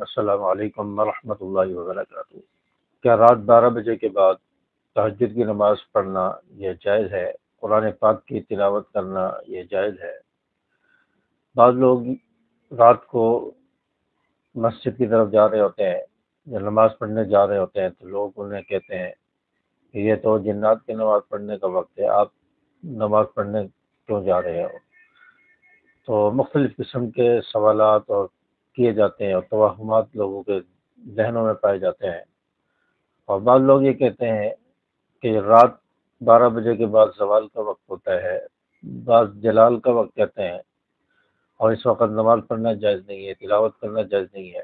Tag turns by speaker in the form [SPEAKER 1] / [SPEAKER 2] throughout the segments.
[SPEAKER 1] السلام علیکم ورحمۃ اللہ وبرکاتہ۔ کیا رات 12 بجے کے بعد تہجد کی نماز پڑھنا یہ جائز ہے؟ قرآن پاک کی تلاوت کرنا یہ جائز ہے؟ بعض لوگ رات کو مسجد کی طرف جا رہے ہوتے ہیں، یا نماز پڑھنے جا رہے ہوتے ہیں، تو لوگ انہیں کہتے ہیں کہ یہ تو جنات کی نماز پڑھنے کا وقت ہے، آپ نماز پڑھنے کیوں جا رہے ہو؟ تو مختلف قسم کے سوالات اور کیے جاتے ہیں، اور توہمات لوگوں کے ذہنوں میں پائے جاتے ہیں۔ اور بعض لوگ یہ کہتے ہیں کہ رات 12 بجے کے بعد زوال کا وقت ہوتا ہے، بعض جلال کا وقت کہتے ہیں، اور اس وقت نماز پڑھنا جائز نہیں ہے، تلاوت کرنا جائز نہیں ہے۔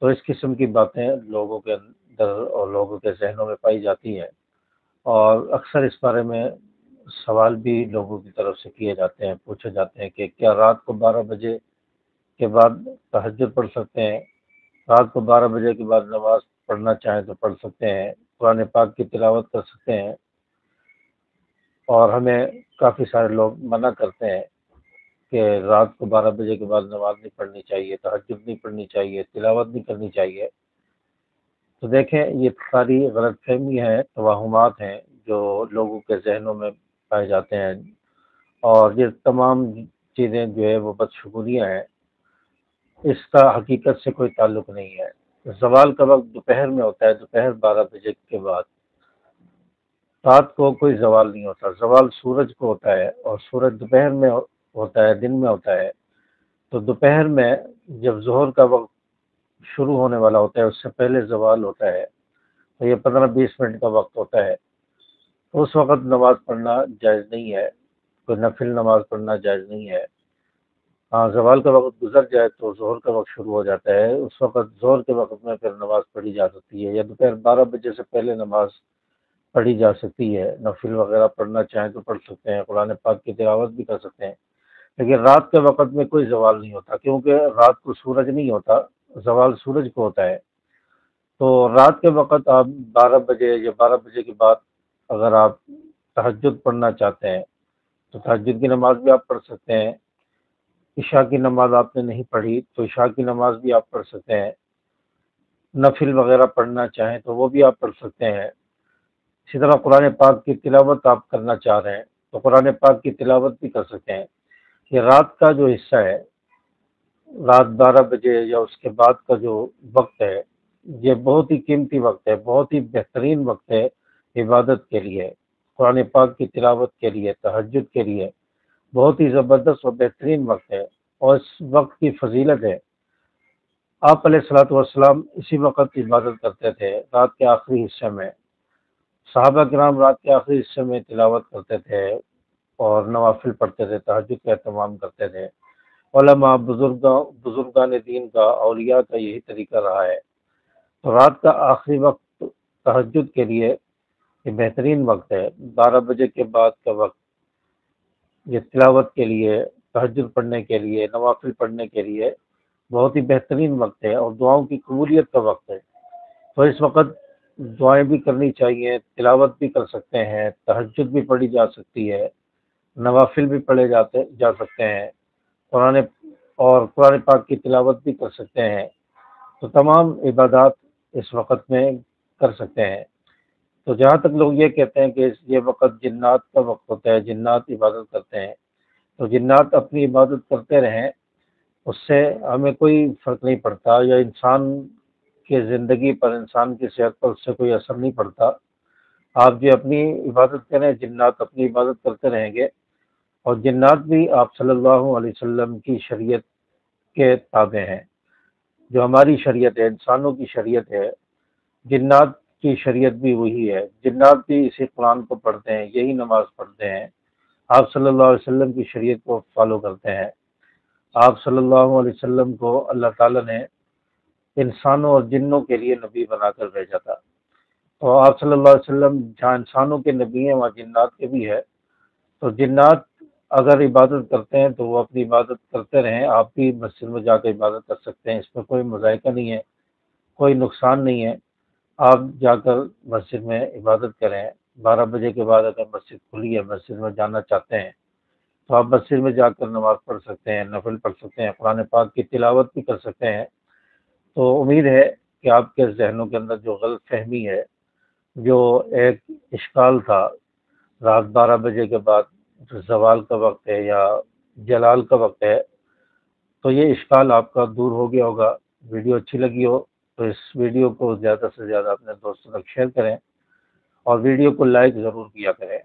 [SPEAKER 1] تو اس قسم کی باتیں لوگوں کے اندر اور لوگوں کے ذہنوں میں پائی جاتی ہیں، اور اکثر اس بارے میں سوال بھی لوگوں کی طرف سے کیے جاتے ہیں، پوچھے جاتے ہیں کہ کیا رات کو 12 بجے کے بعد تہجد پڑھ سکتے ہیں؟ رات کو 12 بجے کے بعد نماز پڑھنا چاہیں تو پڑھ سکتے ہیں، قرآن پاک کی تلاوت کر سکتے ہیں؟ اور ہمیں کافی سارے لوگ منع کرتے ہیں کہ رات کو 12 بجے کے بعد نماز نہیں پڑھنی چاہیے، تہجد نہیں پڑھنی چاہیے، تلاوت نہیں کرنی چاہیے۔ تو دیکھیں، یہ ساری غلط فہمی ہیں، توہمات ہیں جو لوگوں کے ذہنوں میں پائے جاتے ہیں، اور یہ تمام چیزیں جو ہے وہ بدشگونیاں ہیں، اس کا حقیقت سے کوئی تعلق نہیں ہے۔ زوال کا وقت دوپہر میں ہوتا ہے، دوپہر 12 بجے کے بعد۔ رات کو کوئی زوال نہیں ہوتا، زوال سورج کو ہوتا ہے، اور سورج دوپہر میں ہوتا ہے، دن میں ہوتا ہے۔ تو دوپہر میں جب ظہر کا وقت شروع ہونے والا ہوتا ہے، اس سے پہلے زوال ہوتا ہے، تو یہ 15-20 منٹ کا وقت ہوتا ہے۔ تو اس وقت نماز پڑھنا جائز نہیں ہے، کوئی نفل نماز پڑھنا جائز نہیں ہے۔ ہاں، زوال کا وقت گزر جائے تو ظہر کا وقت شروع ہو جاتا ہے، اس وقت ظہر کے وقت میں پھر نماز پڑھی جا سکتی ہے، یا دوپہر 12 بجے سے پہلے نماز پڑھی جا سکتی ہے۔ نفل وغیرہ پڑھنا چاہیں تو پڑھ سکتے ہیں، قرآن پاک کی تلاوت بھی کر سکتے ہیں، لیکن رات کے وقت میں کوئی زوال نہیں ہوتا، کیونکہ رات کو سورج نہیں ہوتا، زوال سورج کو ہوتا ہے۔ تو رات کے وقت آپ 12 بجے یا 12 بجے کے بعد اگر آپ تہجد پڑھنا چاہتے ہیں تو تہجد کی نماز بھی آپ پڑھ سکتے ہیں۔ عشاء کی نماز آپ نے نہیں پڑھی تو عشاء کی نماز بھی آپ پڑھ سکتے ہیں۔ نفل وغیرہ پڑھنا چاہیں تو وہ بھی آپ پڑھ سکتے ہیں۔ اسی طرح قرآن پاک کی تلاوت آپ کرنا چاہ رہے ہیں تو قرآن پاک کی تلاوت بھی کر سکتے ہیں۔ یہ رات کا جو حصہ ہے، رات 12 بجے یا اس کے بعد کا جو وقت ہے، یہ بہت ہی قیمتی وقت ہے، بہت ہی بہترین وقت ہے عبادت کے لیے، قرآن پاک کی تلاوت کے لیے، تہجد کے لیے۔ بہت ہی زبردست اور بہترین وقت ہے، اور اس وقت کی فضیلت ہے۔ آپ علیہ الصلوۃ والسلام اسی وقت عبادت کرتے تھے، رات کے آخری حصے میں۔ صحابہ کرام رات کے آخری حصے میں تلاوت کرتے تھے اور نوافل پڑھتے تھے، تہجد کا اہتمام کرتے تھے۔ علماء، بزرگان دین کا، اولیاء کا یہی طریقہ رہا ہے۔ تو رات کا آخری وقت تہجد کے لیے یہ بہترین وقت ہے۔ 12 بجے کے بعد کا وقت یہ تلاوت کے لیے، تہجد پڑھنے کے لیے، نوافل پڑھنے کے لیے بہت ہی بہترین وقت ہے، اور دعاؤں کی قبولیت کا وقت ہے۔ تو اس وقت دعائیں بھی کرنی چاہیے، تلاوت بھی کر سکتے ہیں، تہجد بھی پڑھی جا سکتی ہے، نوافل بھی پڑھے جا سکتے ہیں، قرآن پاک کی تلاوت بھی کر سکتے ہیں۔ تو تمام عبادات اس وقت میں کر سکتے ہیں۔ تو جہاں تک لوگ یہ کہتے ہیں کہ یہ وقت جنات کا وقت ہوتا ہے، جنات عبادت کرتے ہیں، تو جنات اپنی عبادت کرتے رہیں، اس سے ہمیں کوئی فرق نہیں پڑتا، یا انسان کی زندگی پر، انسان کی صحت پر اس سے کوئی اثر نہیں پڑتا۔ آپ جو اپنی عبادت کریں، جنات اپنی عبادت کرتے رہیں گے، اور جنات بھی آپ صلی اللہ علیہ وسلم کی شریعت کے تابع ہیں۔ جو ہماری شریعت ہے، انسانوں کی شریعت ہے، جنات کی شریعت بھی وہی ہے۔ جنات بھی اسی قرآن کو پڑھتے ہیں، یہی نماز پڑھتے ہیں، آپ صلی اللہ علیہ وسلم کی شریعت کو فالو کرتے ہیں۔ آپ صلی اللہ علیہ وسلم کو اللہ تعالیٰ نے انسانوں اور جنوں کے لیے نبی بنا کر بھیجا تھا۔ تو آپ صلی اللہ علیہ وسلم جہاں انسانوں کے نبی ہیں، وہاں جنات کے بھی ہے۔ تو جنات اگر عبادت کرتے ہیں تو وہ اپنی عبادت کرتے رہیں، آپ بھی مسجد میں جا کے عبادت کر سکتے ہیں، اس میں کوئی مذائقہ نہیں ہے، کوئی نقصان نہیں ہے۔ آپ جا کر مسجد میں عبادت کریں۔ 12 بجے کے بعد اگر مسجد کھلی ہے، مسجد میں جانا چاہتے ہیں تو آپ مسجد میں جا کر نماز پڑھ سکتے ہیں، نفل پڑھ سکتے ہیں، قرآن پاک کی تلاوت بھی کر سکتے ہیں۔ تو امید ہے کہ آپ کے ذہنوں کے اندر جو غلط فہمی ہے، جو ایک اشکال تھا رات 12 بجے کے بعد جو زوال کا وقت ہے یا جلال کا وقت ہے، تو یہ اشکال آپ کا دور ہو گیا ہوگا۔ ویڈیو اچھی لگی ہو تو اس ویڈیو کو زیادہ سے زیادہ اپنے دوستوں تک شیئر کریں اور ویڈیو کو لائک ضرور کیا کریں۔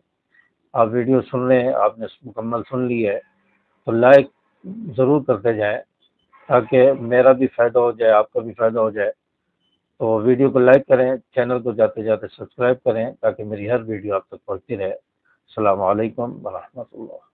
[SPEAKER 1] آپ ویڈیو سن رہے ہیں، آپ نے مکمل سن لی ہے تو لائک ضرور کرتے جائیں تاکہ میرا بھی فائدہ ہو جائے، آپ کا بھی فائدہ ہو جائے۔ تو ویڈیو کو لائک کریں، چینل کو جاتے جاتے سبسکرائب کریں تاکہ میری ہر ویڈیو آپ تک پہنچتی رہے۔ السلام علیکم ورحمۃ اللہ۔